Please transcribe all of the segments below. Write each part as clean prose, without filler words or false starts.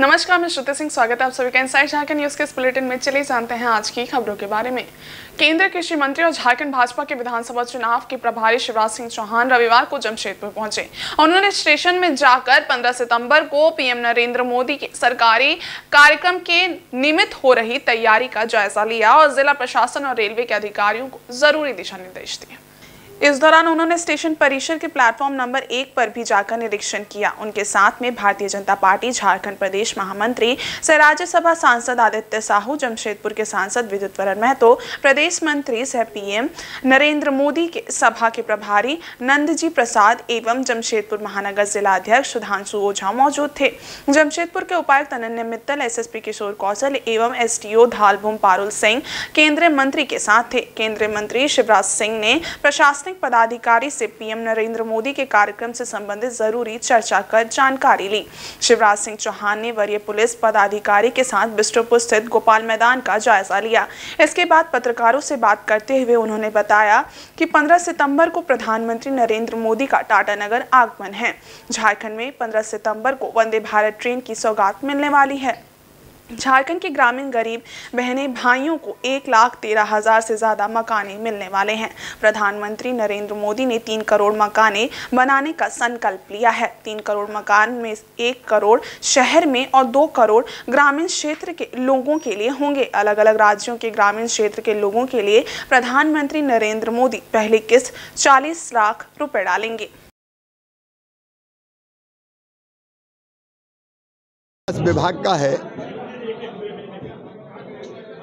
नमस्कार, मैं श्रुति सिंह। स्वागत है आप सभी का इनसाइड झारखंड न्यूज के इस बुलेटिन में। चलिए जानते हैं आज की खबरों के बारे में। केंद्रीय कृषि मंत्री और झारखंड भाजपा के विधानसभा चुनाव के प्रभारी शिवराज सिंह चौहान रविवार को जमशेदपुर पहुंचे। उन्होंने स्टेशन में जाकर 15 सितंबर को पीएम नरेंद्र मोदी के सरकारी कार्यक्रम के निमित्त हो रही तैयारी का जायजा लिया और जिला प्रशासन और रेलवे के अधिकारियों को जरूरी दिशा निर्देश दिए। इस दौरान उन्होंने स्टेशन परिसर के प्लेटफॉर्म नंबर 1 पर भी जाकर निरीक्षण किया। उनके साथ में भारतीय जनता पार्टी झारखंड प्रदेश महामंत्री सह राज्यसभा सांसद आदित्य साहू, जमशेदपुर के सांसद विद्युत वरण महतो, प्रदेश मंत्री सह पीएम नरेंद्र मोदी के सभा के प्रभारी नंदजी प्रसाद एवं जमशेदपुर महानगर जिला अध्यक्ष सुधांशु ओझा मौजूद थे। जमशेदपुर के उपायुक्त अनन्या मित्तल, एसएसपी किशोर कौशल एवं एसडीओ धालभूम पारुल सिंह केंद्रीय मंत्री के साथ थे। केंद्रीय मंत्री शिवराज सिंह ने प्रशासनिक पदाधिकारी से पीएम नरेंद्र मोदी के कार्यक्रम से संबंधित जरूरी चर्चा कर जानकारी ली। शिवराज सिंह चौहान ने वरीय पुलिस पदाधिकारी के साथ बिष्टुपुर स्थित गोपाल मैदान का जायजा लिया। इसके बाद पत्रकारों से बात करते हुए उन्होंने बताया कि 15 सितंबर को प्रधानमंत्री नरेंद्र मोदी का टाटानगर आगमन है। झारखंड में 15 सितंबर को वंदे भारत ट्रेन की सौगात मिलने वाली है। झारखंड के ग्रामीण गरीब बहनें भाइयों को 1,13,000 से ज्यादा मकाने मिलने वाले हैं। प्रधानमंत्री नरेंद्र मोदी ने 3 करोड़ मकाने बनाने का संकल्प लिया है। 3 करोड़ मकान में 1 करोड़ शहर में और 2 करोड़ ग्रामीण क्षेत्र के लोगों के लिए होंगे। अलग अलग राज्यों के ग्रामीण क्षेत्र के लोगों के लिए प्रधानमंत्री नरेंद्र मोदी पहली किस्त 40 लाख रुपए डालेंगे। विभाग का है,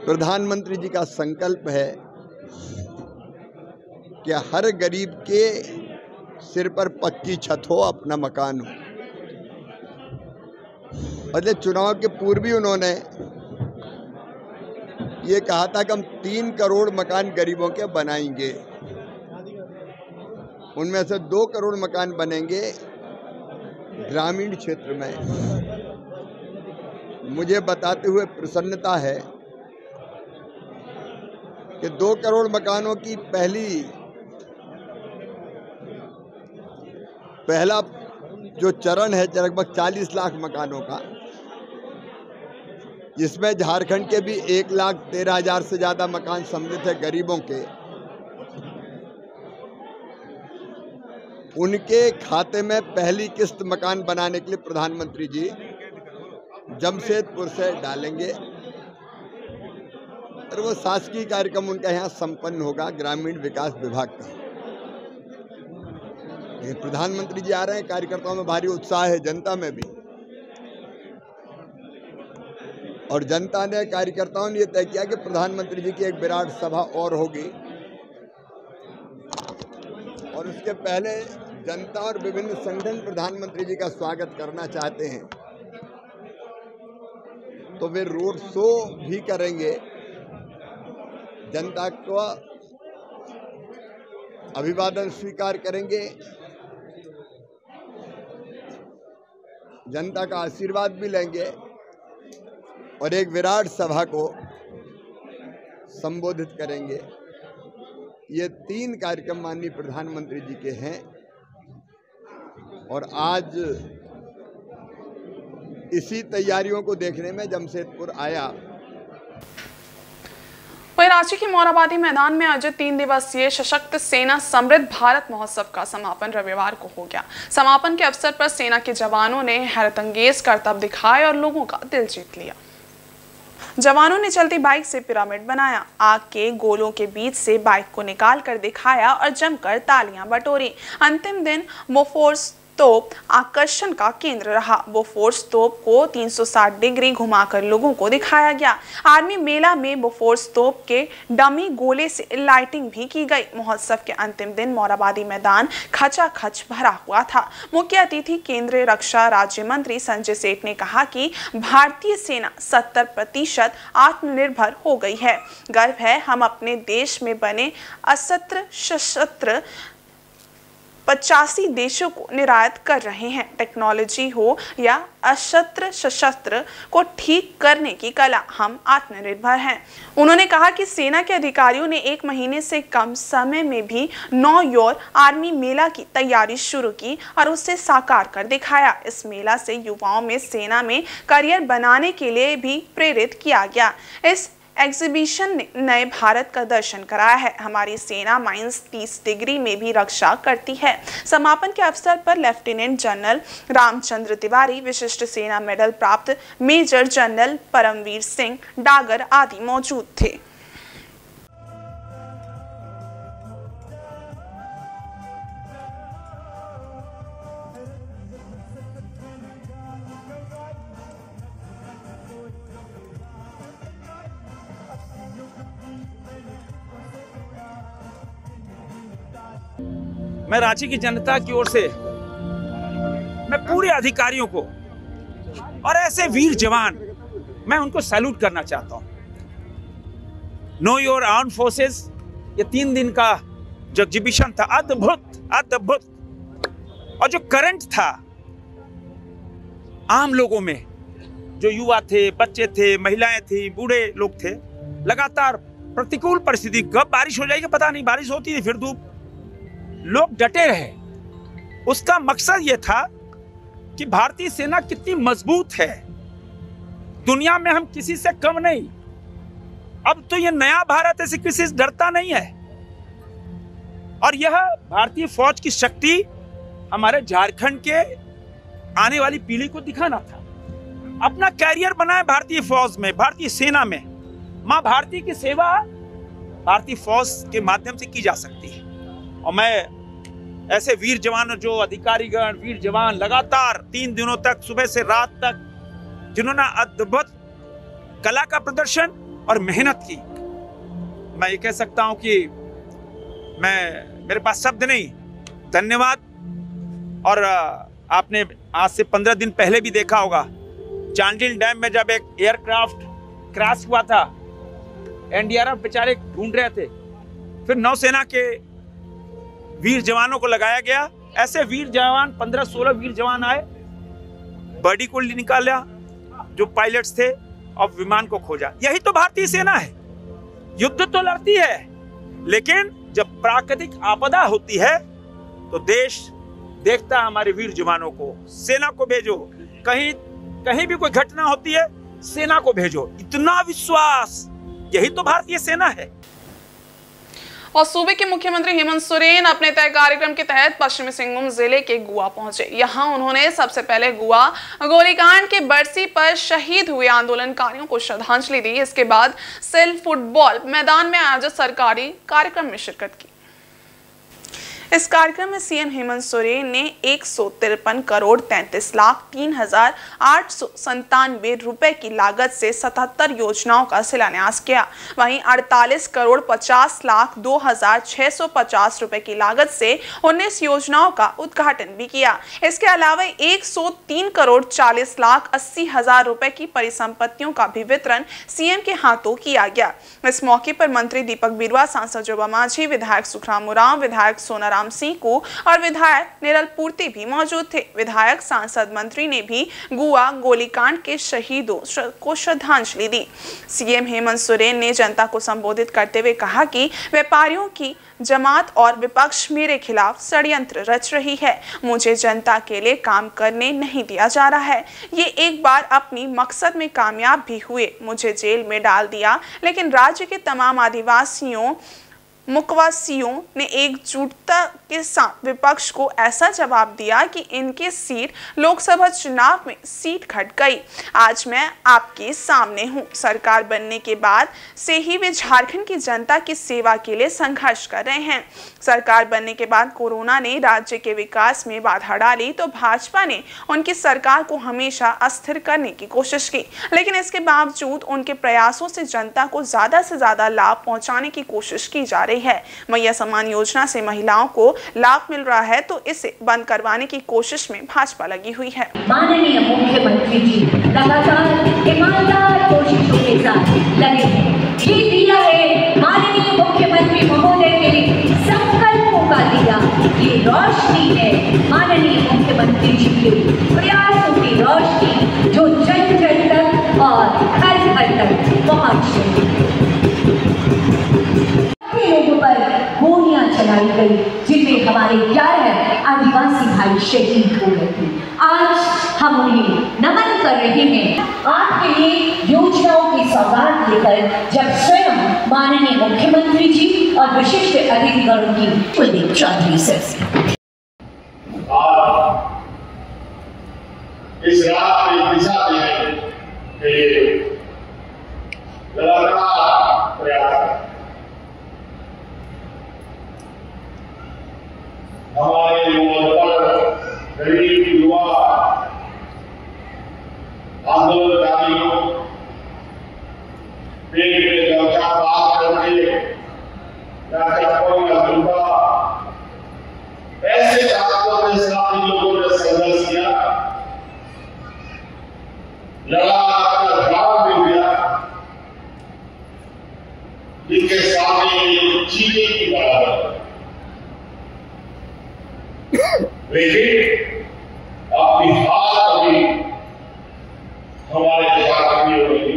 प्रधानमंत्री जी का संकल्प है कि हर गरीब के सिर पर पक्की छत हो, अपना मकान हो। अगले चुनाव के पूर्व भी उन्होंने ये कहा था कि हम 3 करोड़ मकान गरीबों के बनाएंगे। उनमें से 2 करोड़ मकान बनेंगे ग्रामीण क्षेत्र में। मुझे बताते हुए प्रसन्नता है कि 2 करोड़ मकानों की पहला जो चरण है लगभग 40 लाख मकानों का, जिसमें झारखंड के भी 1,13,000 से ज्यादा मकान सम्मिलित है गरीबों के। उनके खाते में पहली किस्त मकान बनाने के लिए प्रधानमंत्री जी जमशेदपुर से डालेंगे और वो शासकीय कार्यक्रम उनका यहाँ संपन्न होगा ग्रामीण विकास विभाग का। प्रधानमंत्री जी आ रहे हैं, कार्यकर्ताओं में भारी उत्साह है, जनता में भी। और जनता ने, कार्यकर्ताओं ने यह तय किया कि प्रधानमंत्री जी की एक विराट सभा और होगी और उसके पहले जनता और विभिन्न संगठन प्रधानमंत्री जी का स्वागत करना चाहते हैं, तो वे रोड शो भी करेंगे। जनता को अभिवादन स्वीकार करेंगे, जनता का आशीर्वाद भी लेंगे और एक विराट सभा को संबोधित करेंगे। ये 3 कार्यक्रम माननीय प्रधानमंत्री जी के हैं और आज इसी तैयारियों को देखने में जमशेदपुर आया। वहीं रांची के मोरहाबादी मैदान में आयोजित 3 दिवसीय सशक्त सेना समृद्ध भारत महोत्सव का समापन रविवार को हो गया। समापन के अवसर पर सेना के जवानों ने हैरतअंगेज करतब दिखाए और लोगों का दिल जीत लिया। जवानों ने चलती बाइक से पिरामिड बनाया, आग के गोलों के बीच से बाइक को निकाल कर दिखाया और जमकर तालियां बटोरी। अंतिम दिन बोफोर्स तोप आकर्षण का केंद्र रहा। बोफोर्स तोप को 360 डिग्री घुमाकर लोगों को दिखाया गया। आर्मी मेला में बोफोर्स तोप के डमी गोले से लाइटिंग भी की गई। महोत्सव के अंतिम दिन मोरहाबादी मैदान खचाखच भरा हुआ था। मुख्य अतिथि केंद्रीय रक्षा राज्य मंत्री संजय सेठ ने कहा कि भारतीय सेना 70% आत्मनिर्भर हो गई है। गर्व है हम अपने देश में बने अस्त्र शस्त्र 85 देशों को निर्यात कर रहे हैं। टेक्नोलॉजी हो या अस्त्र शस्त्र को ठीक करने की कला, हम आत्मनिर्भर हैं। उन्होंने कहा कि सेना के अधिकारियों ने 1 महीने से कम समय में भी नो योर आर्मी मेला की तैयारी शुरू की और उसे साकार कर दिखाया। इस मेला से युवाओं में सेना में करियर बनाने के लिए भी प्रेरित किया गया। इस एग्जीबिशन ने नए भारत का दर्शन कराया है। हमारी सेना -30 डिग्री में भी रक्षा करती है। समापन के अवसर पर लेफ्टिनेंट जनरल रामचंद्र तिवारी, विशिष्ट सेना मेडल प्राप्त मेजर जनरल परमवीर सिंह डागर आदि मौजूद थे। मैं रांची की जनता की ओर से मैं पूरे अधिकारियों को और ऐसे वीर जवान, मैं उनको सैल्यूट करना चाहता हूं। नो योर आर्म्ड फोर्सेस, ये 3 दिन का जो एग्जीबिशन था, अद्भुत। और जो करंट था आम लोगों में, जो युवा थे, बच्चे थे, महिलाएं थी, बूढ़े लोग थे, लगातार प्रतिकूल परिस्थिति, कब बारिश हो जाएगी पता नहीं, बारिश होती थी फिर धूप, लोग डटे रहे। उसका मकसद यह था कि भारतीय सेना कितनी मजबूत है, दुनिया में हम किसी से कम नहीं। अब तो यह नया भारत ऐसे किसी से डरता नहीं है। और यह भारतीय फौज की शक्ति हमारे झारखंड के आने वाली पीढ़ी को दिखाना था। अपना कैरियर बनाए भारतीय फौज में, भारतीय सेना में। मां भारती की सेवा भारतीय फौज के माध्यम से की जा सकती है। और मैं ऐसे वीर जवान, जो अधिकारीगण, वीर जवान लगातार 3 दिनों तक, सुबह से रात तक, जिन्होंने अद्भुत कला का प्रदर्शन और मेहनत की, मैं ये कह सकता हूं कि मेरे पास शब्द नहीं, धन्यवाद। और आपने आज से 15 दिन पहले भी देखा होगा, चांडिल डैम में जब एक एयरक्राफ्ट क्रैश हुआ था, एनडीआरएफ बेचारे ढूंढ रहे थे, फिर नौसेना के वीर जवानों को लगाया गया। ऐसे वीर जवान 15-16 वीर जवान आए, बॉडी को निकाला, जो पायलट्स थे, और विमान को खोजा। यही तो भारतीय सेना है। युद्ध तो लड़ती है, लेकिन जब प्राकृतिक आपदा होती है तो देश देखता है हमारे वीर जवानों को। सेना को भेजो, कहीं भी कोई घटना होती है, सेना को भेजो। इतना विश्वास, यही तो भारतीय सेना है। और सूबे के मुख्यमंत्री हेमंत सोरेन अपने तय कार्यक्रम के तहत पश्चिमी सिंहभूम जिले के गुआ पहुंचे। यहां उन्होंने सबसे पहले गुआ गोलीकांड के बरसी पर शहीद हुए आंदोलनकारियों को श्रद्धांजलि दी। इसके बाद सिल फुटबॉल मैदान में आयोजित सरकारी कार्यक्रम में शिरकत की। इस कार्यक्रम में सीएम हेमंत सोरेन ने 153 करोड़ 33 लाख 3,897 रुपए की लागत से 77 योजनाओं का शिलान्यास किया। वहीं 48 करोड़ 50 लाख 2,650 रुपए की लागत से 19 योजनाओं का उद्घाटन भी किया। इसके अलावा 103 करोड़ 40 लाख 80 हजार रुपए की परिसंपत्तियों का भी वितरण सीएम के हाथों किया गया। इस मौके पर मंत्री दीपक बिरुआ, सांसद जोबा माझी, विधायक सुखराम उरांव, विधायक सोनाराम सिंह और विधायक निरल पूर्ति भी मौजूद थे। विधायक, सांसद, मंत्री ने भी गुआ गोलीकांड के शहीदों को श्रद्धांजलि दी। सीएम हेमंत सोरेन ने जनता को संबोधित करते हुए कहा कि व्यापारियों की जमात और विपक्ष मेरे खिलाफ षड्यंत्र रच रही है। मुझे जनता के लिए काम करने नहीं दिया जा रहा है। ये एक बार अपनी मकसद में कामयाब भी हुए, मुझे जेल में डाल दिया, लेकिन राज्य के तमाम आदिवासियों मुकवासियों ने एकजुटता के साथ विपक्ष को ऐसा जवाब दिया कि इनकी सीट लोकसभा चुनाव में सीट घट गई। आज मैं आपके सामने हूं। सरकार बनने के बाद से ही वे झारखंड की जनता की सेवा के लिए संघर्ष कर रहे हैं। सरकार बनने के बाद कोरोना ने राज्य के विकास में बाधा डाली तो भाजपा ने उनकी सरकार को हमेशा अस्थिर करने की कोशिश की, लेकिन इसके बावजूद उनके प्रयासों से जनता को ज्यादा से ज्यादा लाभ पहुंचाने की कोशिश की जा रही है। मैया सम्मान योजना से महिलाओं को लाभ मिल रहा है तो इसे बंद करवाने की कोशिश में भाजपा लगी हुई है। माननीय मुख्यमंत्री जी लगातार ईमानदार कोशिशों के साथ लगे हैं। ये दिया है माननीय मुख्यमंत्री महोदय के संकल्पों का दिया, ये रोशनी है माननीय मुख्यमंत्री जी के प्रयासों की रोशनी जो जन जन तक और घर घर तक पहुंच रही। लोगों पर गोलियां चलाई गई जिनमें हमारे 11 आदिवासी भाई शहीद हो गए थे। आज हम उन्हें नमन कर रहे हैं। आपके लिए योजनाओं की सौगात लेकर जब स्वयं माननीय मुख्यमंत्री जी और विशिष्ट अतिथिगणों की कुलदीप चौधरी सर इस रात में दिशा देने के लिए लगातार प्रयास हमारे गरीब युवा आंदोलनकारियों पेट में गमछा बात करके या चप्पल या जूता ऐसे रास्तों में इस्लामी लोगों ने संघर्ष किया, लगातार जवाब दे दिया, जिनके सामने ये चीनी की बराबर। लेकिन अपनी हाथ अभी हमारे साथ नहीं होगी।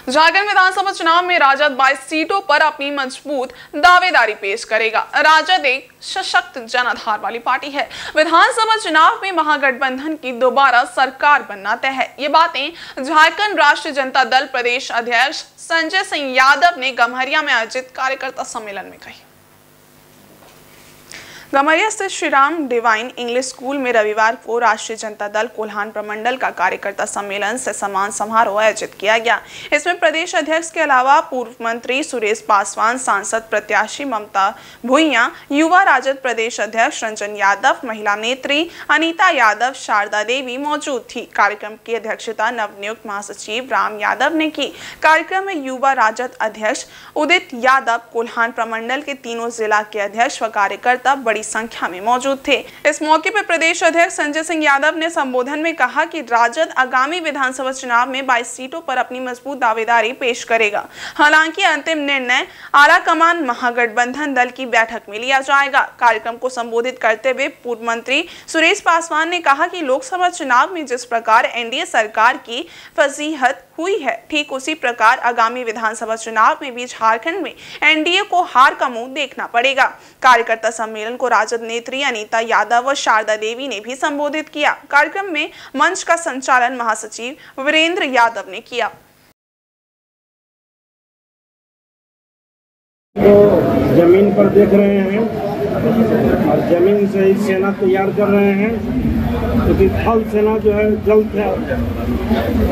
झारखंड विधानसभा चुनाव में राजद 22 सीटों पर अपनी मजबूत दावेदारी पेश करेगा। राजद एक सशक्त जनाधार वाली पार्टी है। विधानसभा चुनाव में महागठबंधन की दोबारा सरकार बनना तय है। ये बातें झारखंड राष्ट्रीय जनता दल प्रदेश अध्यक्ष संजय सिंह यादव ने गम्हरिया में आयोजित कार्यकर्ता सम्मेलन में कही। गम्हरिया स्थित Shri Ram divine English school में रविवार को राष्ट्रीय जनता दल कोल्हान प्रमंडल का कार्यकर्ता सम्मेलन से सम्मान समारोह आयोजित किया गया। इसमें प्रदेश अध्यक्ष के अलावा पूर्व मंत्री सुरेश पासवान, सांसद प्रत्याशी ममता भुइयां, युवा राजद प्रदेश अध्यक्ष रंजन यादव, महिला नेत्री अनीता यादव, शारदा देवी मौजूद थी। कार्यक्रम की अध्यक्षता नवनियुक्त महासचिव राम यादव ने की। कार्यक्रम में युवा राजद अध्यक्ष उदित यादव, कोल्हान प्रमंडल के तीनों जिला के अध्यक्ष व कार्यकर्ता बड़ी संख्या में मौजूद थे। इस मौके पर प्रदेश अध्यक्ष संजय सिंह यादव ने संबोधन में कहा कि राजद आगामी विधानसभा चुनाव में 22 सीटों पर अपनी मजबूत दावेदारी पेश करेगा। हालांकि अंतिम निर्णय आला कमान महागठबंधन दल की बैठक में लिया जाएगा। कार्यक्रम को संबोधित करते हुए पूर्व मंत्री सुरेश पासवान ने कहा कि लोकसभा चुनाव में जिस प्रकार एनडीए सरकार की फजीहत हुई है, ठीक उसी प्रकार आगामी विधानसभा चुनाव में भी झारखंड में एनडीए को हार का मुंह देखना पड़ेगा। कार्यकर्ता सम्मेलन को राजद नेत्री अनीता यादव व शारदा देवी ने भी संबोधित किया। कार्यक्रम में मंच का संचालन महासचिव वीरेंद्र यादव ने किया। तो जमीन पर देख रहे हैं और जमीन से ही सेना तैयार कर रहे हैं, क्योंकि थल सेना जो है जल्द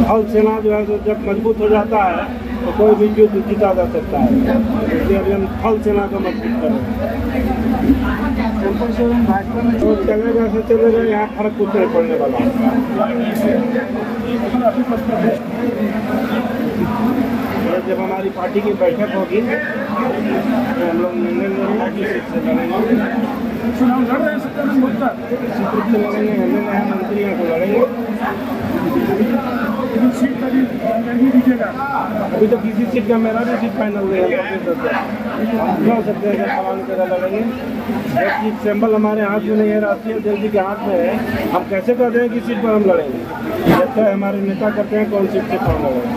थल सेना जो है तो जब मजबूत हो जाता है तो कोई भी युद्ध जीता जा सकता है। इसलिए अभी हम थल सेना को मजबूत कर रहे हैं। तो चलेगा से चलेगा, यहाँ फर्क कुछ नहीं पड़ने वाला। जब हमारी पार्टी की बैठक होगी तो हम लोग निर्णय लेंगे, चुनाव लड़ रहे हैं, मंत्रियों को लड़ेंगे। अभी तो किसी सीट का मेरा भी सीट फाइनल नहीं है, हम हो सकते हैं जब सवाल कर लड़ेंगे। जब सीट सिंबल हमारे हाथ में नहीं है, राष्ट्रीय अध्यक्ष जी के हाथ में है, हम कैसे कर दें किस सीट पर हम लड़ेंगे? जब तक हमारे नेता करते हैं कौन सीट से कौन लड़ेंगे।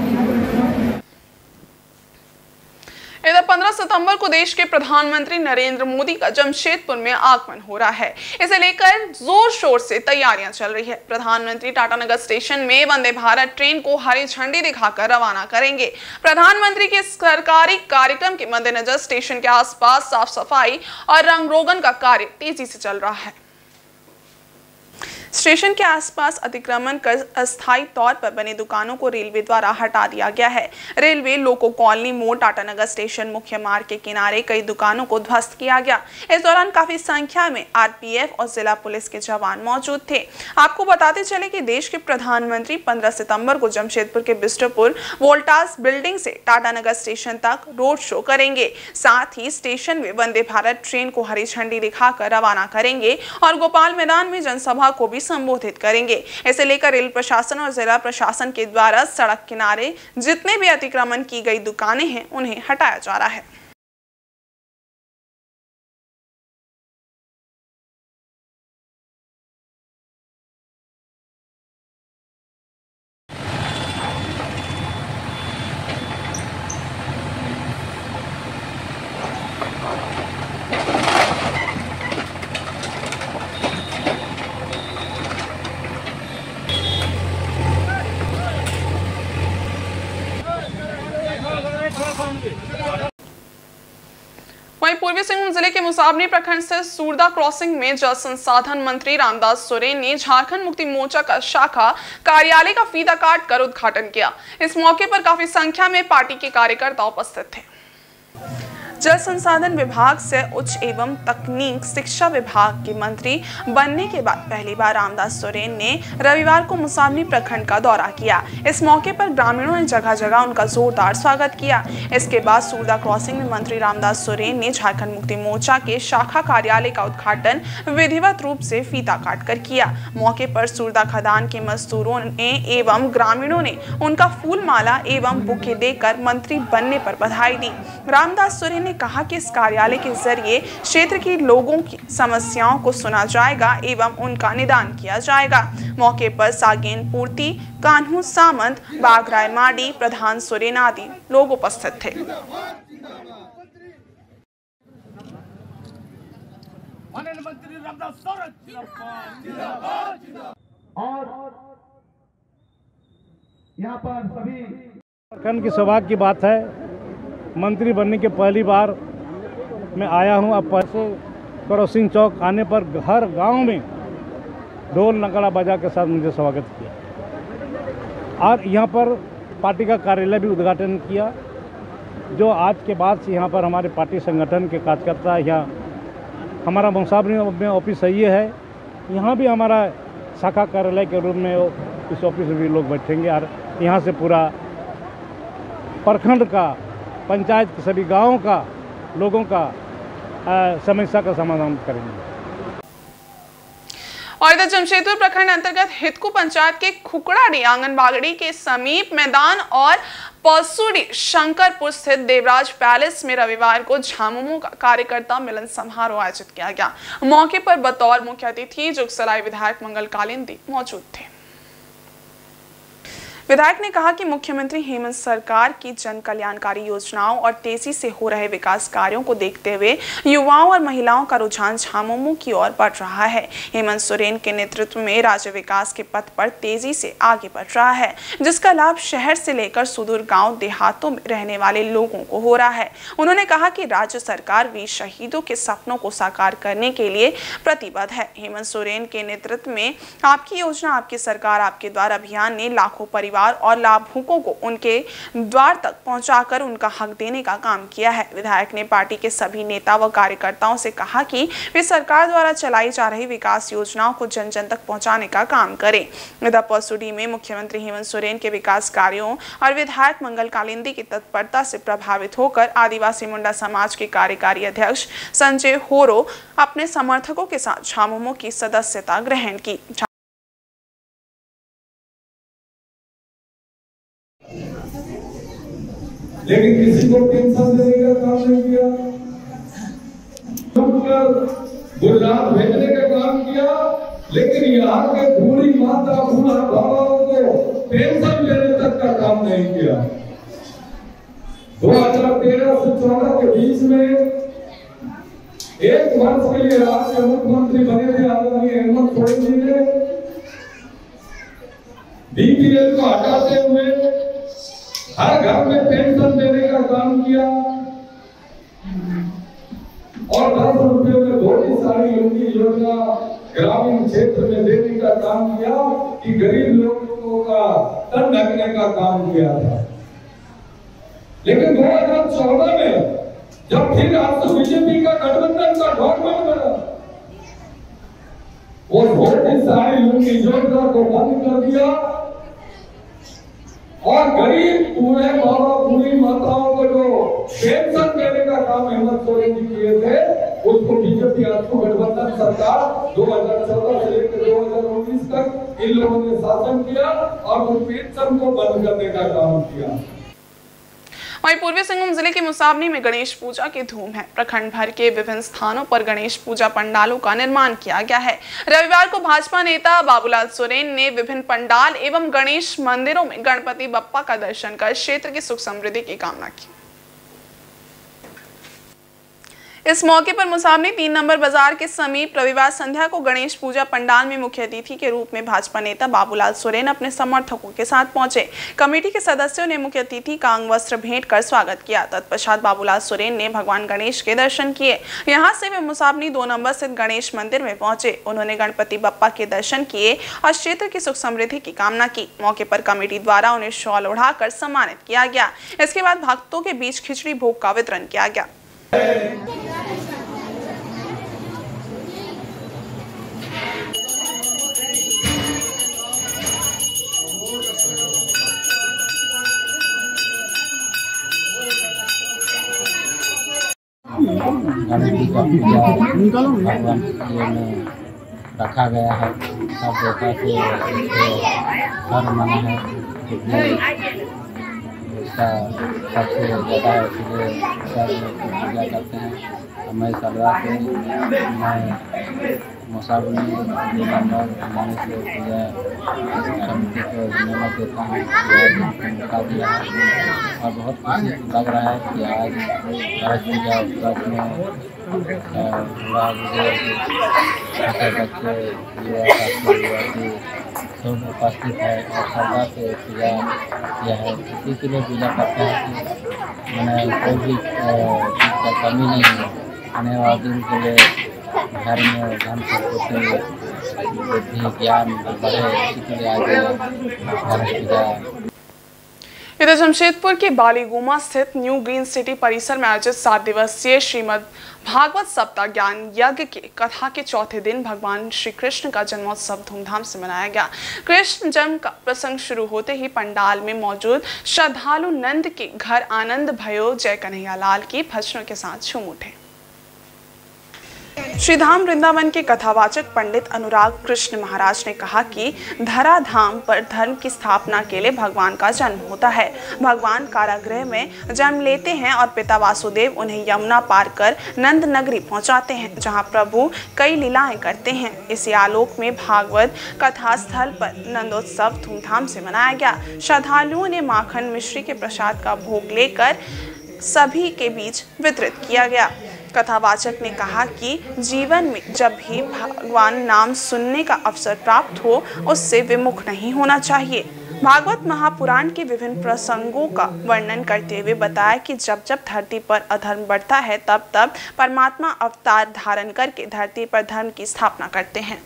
इधर 15 सितंबर को देश के प्रधानमंत्री नरेंद्र मोदी का जमशेदपुर में आगमन हो रहा है। इसे लेकर जोर शोर से तैयारियां चल रही है। प्रधानमंत्री टाटानगर स्टेशन में वंदे भारत ट्रेन को हरी झंडी दिखाकर रवाना करेंगे। प्रधानमंत्री के सरकारी कार्यक्रम के मद्देनजर स्टेशन के आसपास साफ सफाई और रंग रोगन का कार्य तेजी से चल रहा है। स्टेशन के आसपास अतिक्रमण कर अस्थायी तौर पर बनी दुकानों को रेलवे द्वारा हटा दिया गया है। रेलवे लोको कॉलोनी मोड़ टाटानगर स्टेशन मुख्य मार्ग के किनारे कई दुकानों को ध्वस्त किया गया। इस दौरान काफी संख्या में आरपीएफ और जिला पुलिस के जवान मौजूद थे। आपको बताते चले कि देश के प्रधानमंत्री 15 सितंबर को जमशेदपुर के बिस्टरपुर वोल्टास बिल्डिंग से टाटानगर स्टेशन तक रोड शो करेंगे। साथ ही स्टेशन में वंदे भारत ट्रेन को हरी झंडी दिखाकर रवाना करेंगे और गोपाल मैदान में जनसभा को भी संबोधित करेंगे। इसे लेकर रेल प्रशासन और जिला प्रशासन के द्वारा सड़क किनारे जितने भी अतिक्रमण की गई दुकानें हैं उन्हें हटाया जा रहा है। पूर्वी सिंहभूम जिले के मुसाबनी प्रखंड से सूरदा क्रॉसिंग में जल संसाधन मंत्री रामदास सोरेन ने झारखंड मुक्ति मोर्चा का शाखा कार्यालय का फीता काट कर उद्घाटन किया। इस मौके पर काफी संख्या में पार्टी के कार्यकर्ता उपस्थित थे। जल संसाधन विभाग से उच्च एवं तकनीक शिक्षा विभाग के मंत्री बनने के बाद पहली बार रामदास सोरेन ने रविवार को मुसाबनी प्रखंड का दौरा किया। इस मौके पर ग्रामीणों ने जगह जगह उनका जोरदार स्वागत किया। इसके बाद सूरदा क्रॉसिंग में मंत्री रामदास सोरेन ने झारखंड मुक्ति मोर्चा के शाखा कार्यालय का उद्घाटन विधिवत रूप से फीता काट कर किया। मौके पर सूरदा खदान के मजदूरों ने एवं ग्रामीणों ने उनका फूल माला एवं बुके देकर मंत्री बनने पर बधाई दी। रामदास सोरेन कहा कि इस कार्यालय के जरिए क्षेत्र के लोगों की समस्याओं को सुना जाएगा एवं उनका निदान किया जाएगा। मौके पर सागेन पूर्ति, कान्हू सामंत, बाघराय माडी, प्रधान सोरेन आदि लोग उपस्थित थे। और यहाँ पर सभी प्रखंड की सौभाग्य की बात है, मंत्री बनने के पहली बार मैं आया हूं। अब परसों क्रॉसिंग चौक आने पर हर गांव में ढोल नगाड़ा बजा के साथ मुझे स्वागत किया और यहां पर पार्टी का कार्यालय भी उद्घाटन किया। जो आज के बाद से यहां पर हमारे पार्टी संगठन के कार्यकर्ता, यहाँ हमारा मुसाबनी में ऑफिस ये है, यहाँ भी हमारा शाखा कार्यालय के रूप में इस ऑफिस में भी लोग बैठेंगे और यहाँ से पूरा प्रखंड का, पंचायत के सभी गांवों का लोगों का समस्या का समाधान करेंगे। और इधर जमशेदपुर प्रखंड अंतर्गत हितकू पंचायत के खुकड़ाडी आंगनबाड़ी के समीप मैदान और पसुड़ी शंकरपुर स्थित देवराज पैलेस में रविवार को झामुमो का कार्यकर्ता मिलन समारोह आयोजित किया गया। मौके पर बतौर मुख्य अतिथि जुगसलाई विधायक मंगल कालिंदी मौजूद थे। विधायक ने कहा कि मुख्यमंत्री हेमंत सरकार की जन कल्याणकारी योजनाओं और तेजी से हो रहे विकास कार्यों को देखते हुए युवाओं और महिलाओं का रुझान झामुमो की ओर बढ़ रहा है। हेमंत सोरेन के नेतृत्व में राज्य विकास के पथ पर तेजी से आगे बढ़ रहा है, जिसका लाभ शहर से लेकर सुदूर गांव देहातों में रहने वाले लोगों को हो रहा है। उन्होंने कहा कि राज्य सरकार वीर शहीदों के सपनों को साकार करने के लिए प्रतिबद्ध है। हेमंत सोरेन के नेतृत्व में आपकी योजना आपकी सरकार आपके द्वार अभियान ने लाखों परिवार और लाभुकों को उनके द्वार तक पहुंचाकर उनका हक देने का काम किया है। विधायक ने पार्टी के सभी नेता व कार्यकर्ताओं से कहा कि वे सरकार द्वारा चलाई जा रही विकास योजनाओं को जन जन तक पहुंचाने का काम करें। इधर पसुड़ी में मुख्यमंत्री हेमंत सोरेन के विकास कार्यों और विधायक मंगल कालिंदी की तत्परता से प्रभावित होकर आदिवासी मुंडा समाज के कार्यकारी अध्यक्ष संजय होरो अपने समर्थकों के साथ झामुमो की सदस्यता ग्रहण की। लेकिन किसी को टेंशन देने का काम नहीं किया, गुजरात भेजने का काम किया, लेकिन यहाँ के बूढ़ी माता बूढ़ा बाबाओं को पेंशन लेने तक का काम नहीं किया। 2013 से 14 के बीच में एक वर्ष के लिए राज्य मुख्यमंत्री बने थे आदरणीय हेमंत सोरेन जी ने। बीपीएल को हटाते हुए हर घर में पेंशन देने का काम किया और 10 रुपए में धोती साड़ी लुंगी योजना ग्रामीण क्षेत्र में देने का काम किया कि गरीब लोगों का तन ढकने का काम किया था। लेकिन 2014 में जब फिर आपसे बीजेपी का गठबंधन का गवर्नमेंट बना, वो धोती साड़ी लुंगी योजना को बंद कर दिया और गरीब बूढ़े बाबा बूढ़ी माताओं को जो पेंशन देने का काम हेमंत सोरेन जी किए थे, उसको बीजेपी गठबंधन सरकार 2014 से लेकर 2019 तक इन लोगों ने शासन किया और उस पेंशन को बंद करने का काम किया। वहीं पूर्वी सिंहभूम जिले के मुसाबनी में गणेश पूजा की धूम है। प्रखंड भर के विभिन्न स्थानों पर गणेश पूजा पंडालों का निर्माण किया गया है। रविवार को भाजपा नेता बाबूलाल सोरेन ने विभिन्न पंडाल एवं गणेश मंदिरों में गणपति बप्पा का दर्शन कर क्षेत्र की सुख समृद्धि की कामना की। इस मौके पर मुसाबनी 3 नंबर बाजार के समीप रविवार संध्या को गणेश पूजा पंडाल में मुख्य अतिथि के रूप में भाजपा नेता बाबूलाल सोरेन अपने समर्थकों के साथ पहुंचे। कमेटी के सदस्यों ने मुख्य अतिथि का अंग वस्त्र भेंट कर स्वागत किया। तत्पश्चात बाबूलाल सोरेन ने भगवान गणेश के दर्शन किए। यहां से वे मुसाबनी 2 नंबर स्थित गणेश मंदिर में पहुंचे। उन्होंने गणपति बप्पा के दर्शन किए और क्षेत्र की सुख समृद्धि की कामना की। मौके पर कमेटी द्वारा उन्हें शॉल ओढ़ाकर सम्मानित किया गया। इसके बाद भक्तों के बीच खिचड़ी भोग का वितरण किया गया। गणपति का पूजा भगवान के लिए में रखा गया है। सब देवता से हर मन है उसका सबसे ज़्यादा इसलिए सब पूजा करते हैं। मैं सलवार से मैं मुसाबनी नंबर गणेश से पूजा समिति को धन्यवाद देता हूँ। मौका दिया है और बहुत खुशी लग रहा है कि आज गणेश पूजा उत्सव में छोटे बच्चे युवा सब उपस्थित है और सरदार से पूजा किया है। इसी के लिए पूजा करते हैं कि मैंने कोई भी चीज़ का कमी नहीं है। आने वाले दिन के लिए घर में धन संपत्ति बुद्धि ज्ञान बढ़े, इसी के लिए आज गणेश पूजा। इधर जमशेदपुर के बालीगुमा स्थित न्यू ग्रीन सिटी परिसर में आयोजित 7 दिवसीय श्रीमद् भागवत सप्ताह ज्ञान यज्ञ के कथा के चौथे दिन भगवान श्री कृष्ण का जन्मोत्सव धूमधाम से मनाया गया। कृष्ण जन्म का प्रसंग शुरू होते ही पंडाल में मौजूद श्रद्धालु नंद के घर आनंद भयो जय कन्हैया लाल की भजनों के साथ झूम उठे। श्रीधाम वृंदावन के कथावाचक पंडित अनुराग कृष्ण महाराज ने कहा कि धराधाम पर धर्म की स्थापना के लिए भगवान का जन्म होता है। भगवान कारागृह में जन्म लेते हैं और पिता वासुदेव उन्हें यमुना पार कर नंद नगरी पहुंचाते हैं, जहां प्रभु कई लीलाएं करते हैं। इसी आलोक में भागवत कथा स्थल पर नंदोत्सव धूमधाम से मनाया गया। श्रद्धालुओं ने माखन मिश्री के प्रसाद का भोग लेकर सभी के बीच वितरित किया गया। कथावाचक ने कहा कि जीवन में जब भी भगवान नाम सुनने का अवसर प्राप्त हो, उससे विमुख नहीं होना चाहिए। भागवत महापुराण के विभिन्न प्रसंगों का वर्णन करते हुए बताया कि जब जब धरती पर अधर्म बढ़ता है, तब तब परमात्मा अवतार धारण करके धरती पर धर्म की स्थापना करते हैं।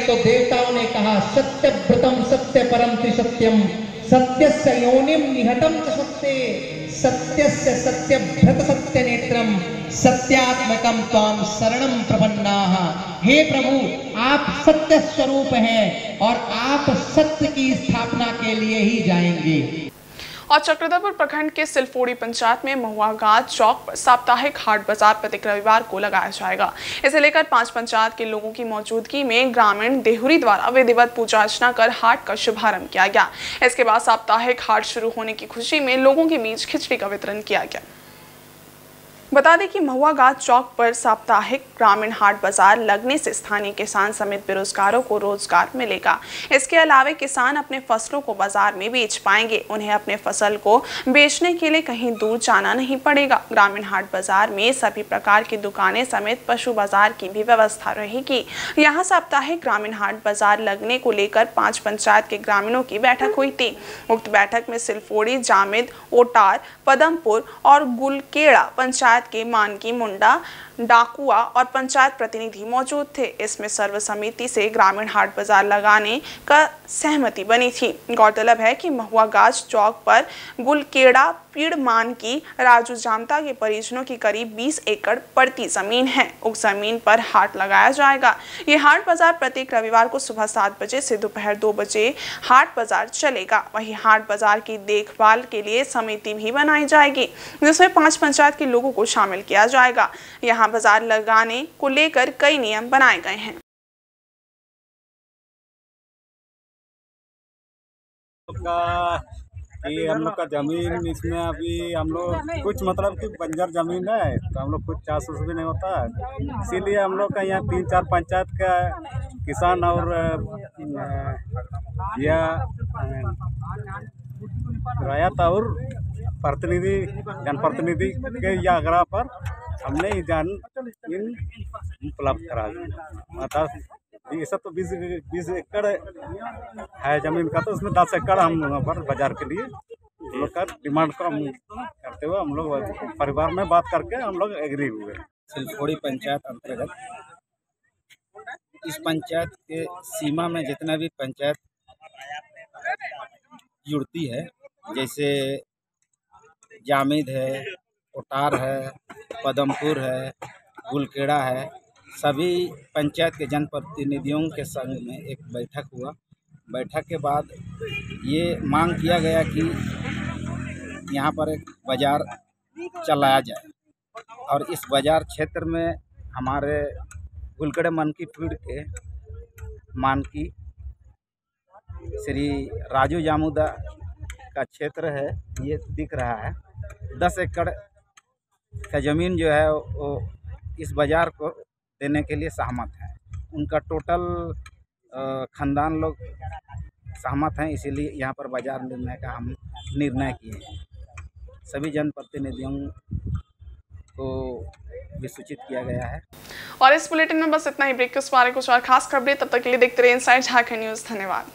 तो देवताओं ने कहा सत्यव्रतम सत्य परम त्रिसत्यम सत्यस्य योनिम निहतम च सत्ये सत्यस्य सत्यव्रत सत्य नेत्रम सत्यात्मकम त्वाम शरणम प्रपन्नाः। हे प्रभु, आप सत्य स्वरूप हैं और आप सत्य की स्थापना के लिए ही जाएंगे। और चक्रधरपुर प्रखंड के सिलफोड़ी पंचायत में महुआगांव चौक पर साप्ताहिक हाट बाजार प्रत्येक रविवार को लगाया जाएगा। इसे लेकर 5 पंचायत के लोगों की मौजूदगी में ग्रामीण देहुरी द्वारा विधिवत पूजा अर्चना कर हाट का शुभारंभ किया गया। इसके बाद साप्ताहिक हाट शुरू होने की खुशी में लोगों के बीच खिचड़ी का वितरण किया गया। बता दें कि महुआगांव चौक पर साप्ताहिक ग्रामीण हाट बाजार लगने से स्थानीय किसान समेत बेरोजगारों को रोजगार मिलेगा। इसके अलावा किसान अपने फसलों को बाजार में बेच पाएंगे। उन्हें अपने फसल को बेचने के लिए कहीं दूर जाना नहीं पड़ेगा। ग्रामीण हाट बाजार में सभी प्रकार की दुकानें समेत पशु बाजार की भी व्यवस्था रहेगी। यहाँ साप्ताहिक ग्रामीण हाट बाजार लगने को लेकर 5 पंचायत के ग्रामीणों की बैठक हुई थी। उक्त बैठक में सिलफोड़ी, जामिद, ओटार, पदमपुर और गुलकेड़ा पंचायत के मानकी, मुंडा, डाकुआ और पंचायत प्रतिनिधि मौजूद थे। इसमें सर्वसम्मति से ग्रामीण हाट बाजार लगाने का सहमति बनी थी। गौरतलब है कि महुआ गाज चौक पर गुलकेड़ा पीड़ मान की राजू जामता के परिजनों की करीब 20 एकड़ पड़ती जमीन है। उस जमीन पर हाट लगाया जाएगा। ये हाट बाजार प्रत्येक रविवार को सुबह 7 बजे से दोपहर 2 बजे हाट बाजार चलेगा। वहीं हाट बाजार की देखभाल के लिए समिति भी बनाई जाएगी, जिसमें 5 पंचायत के लोगों को शामिल किया जाएगा। यहाँ बाजार लगाने को लेकर कई नियम बनाए गए हैं। कि हम लोग का जमीन इसमें अभी हम लोग कुछ मतलब कि बंजर जमीन है, तो हम लोग कुछ चाष उस भी नहीं होता है। इसीलिए हम लोग का यहाँ 3-4 पंचायत का किसान और रायत और प्रतिनिधि जनप्रतिनिधि के या आग्रह पर हमने इन उपलब्ध करा दिया। ये सब तो 20 एकड़ है जमीन का, तो उसमें 10 एकड़ हम वहाँ पर बाजार के लिए हम लोग का डिमांड को हम करते हुए हम लोग परिवार में बात करके हम लोग एग्री हुए। सिलफोड़ी पंचायत अंतर्गत इस पंचायत के सीमा में जितना भी पंचायत जुड़ती है, जैसे जामिद है, कोटार है, पदमपुर है, गुलकेड़ा है, सभी पंचायत के जनप्रतिनिधियों के संग में एक बैठक हुआ। बैठक के बाद ये मांग किया गया कि यहाँ पर एक बाज़ार चलाया जाए और इस बाज़ार क्षेत्र में हमारे गुलकेड़ा मानकी फील्ड के मानकी श्री राजू जामुदा का क्षेत्र है, ये दिख रहा है। 10 एकड़ का ज़मीन जो है वो इस बाज़ार को देने के लिए सहमत है। उनका टोटल खानदान लोग सहमत हैं, इसीलिए यहाँ पर बाज़ार निर्णय का हम निर्णय किए हैं। सभी जनप्रतिनिधियों को भी सूचित किया गया है। और इस बुलेटिन में बस इतना ही। ब्रेक के उस बारे कुछ और खास खबरें, तब तक के लिए देखते रहिए इनसाइड झारखंड न्यूज़। धन्यवाद।